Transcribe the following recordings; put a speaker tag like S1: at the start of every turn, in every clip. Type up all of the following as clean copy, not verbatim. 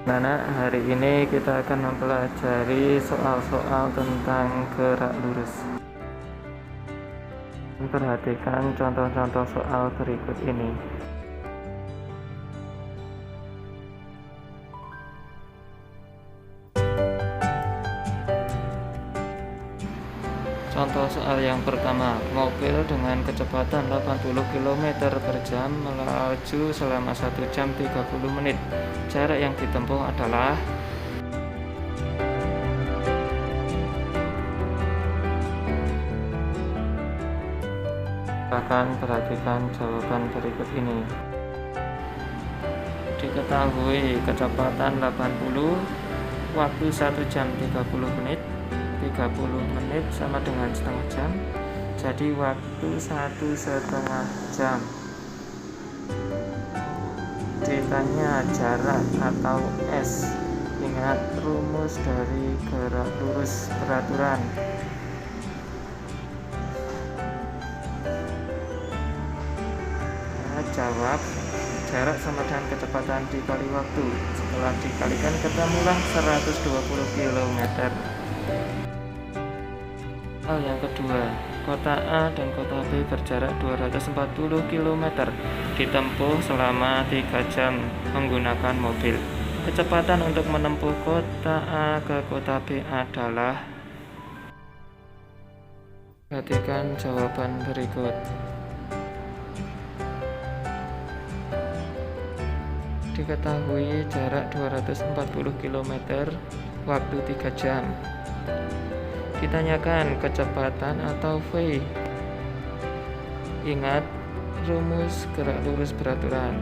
S1: Nah, hari ini kita akan mempelajari soal-soal tentang gerak lurus. Perhatikan contoh-contoh soal berikut ini. Contoh soal yang pertama, mobil dengan kecepatan 80 km per jam melaju selama 1 jam 30 menit. Jarak yang ditempuh adalah. Perhatikan jawaban berikut ini. Diketahui kecepatan 80, waktu 1 jam 30 menit. 30 menit sama dengan setengah jam, jadi waktu 1,5 jam. Ditanya jarak atau S. Ingat rumus dari gerak lurus peraturan. Jawab, jarak sama dengan kecepatan dikali waktu. Setelah dikalikan ketemulah 120 km. Hal yang kedua, kota A dan kota B berjarak 240 km, ditempuh selama 3 jam menggunakan mobil. Kecepatan untuk menempuh kota A ke kota B adalah. Perhatikan jawaban berikut. Diketahui jarak 240 km, waktu 3 jam. Ditanyakan kecepatan atau V. Ingat rumus gerak lurus beraturan.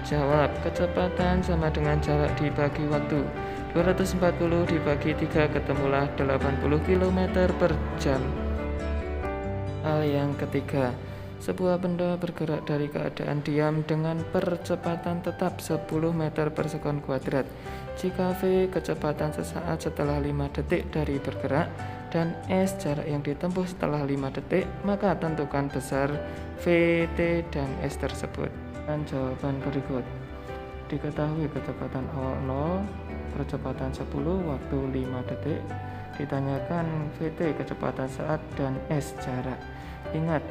S1: Jawab, kecepatan sama dengan jarak dibagi waktu. 240 dibagi 3 ketemulah 80 km per jam. Hal yang ketiga, sebuah benda bergerak dari keadaan diam dengan percepatan tetap 10 meter per sekon kuadrat. Jika V kecepatan sesaat setelah 5 detik dari bergerak dan S jarak yang ditempuh setelah 5 detik, maka tentukan besar V, T, dan S tersebut. Dan jawaban berikut. Diketahui kecepatan awal 0, percepatan 10, waktu 5 detik. Ditanyakan VT kecepatan saat dan S jarak. Ingat,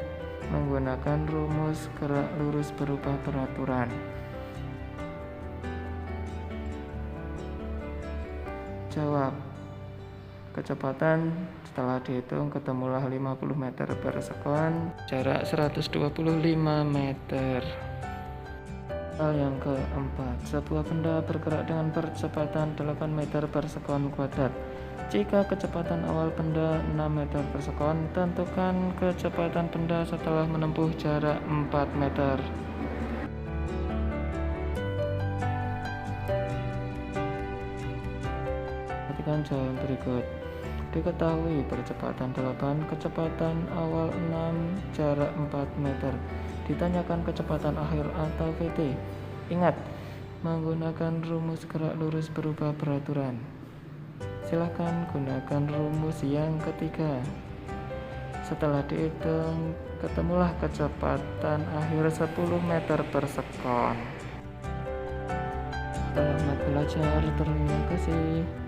S1: menggunakan rumus gerak lurus berupa peraturan. Jawab, kecepatan setelah dihitung ketemulah 50 meter per sekon, jarak 125 meter. Hal yang keempat, sebuah benda bergerak dengan percepatan 8 meter per sekon kuadrat. Jika kecepatan awal benda 6 meter per sekon, tentukan kecepatan benda setelah menempuh jarak 4 meter. Perhatikan jawaban berikut. Diketahui percepatan 8, kecepatan awal 6, jarak 4 meter. Ditanyakan kecepatan akhir atau VT. Ingat, menggunakan rumus gerak lurus berupa peraturan. Silahkan gunakan rumus yang ketiga. Setelah dihitung, ketemulah kecepatan akhir 10 meter per sekon. Selamat belajar, terima kasih.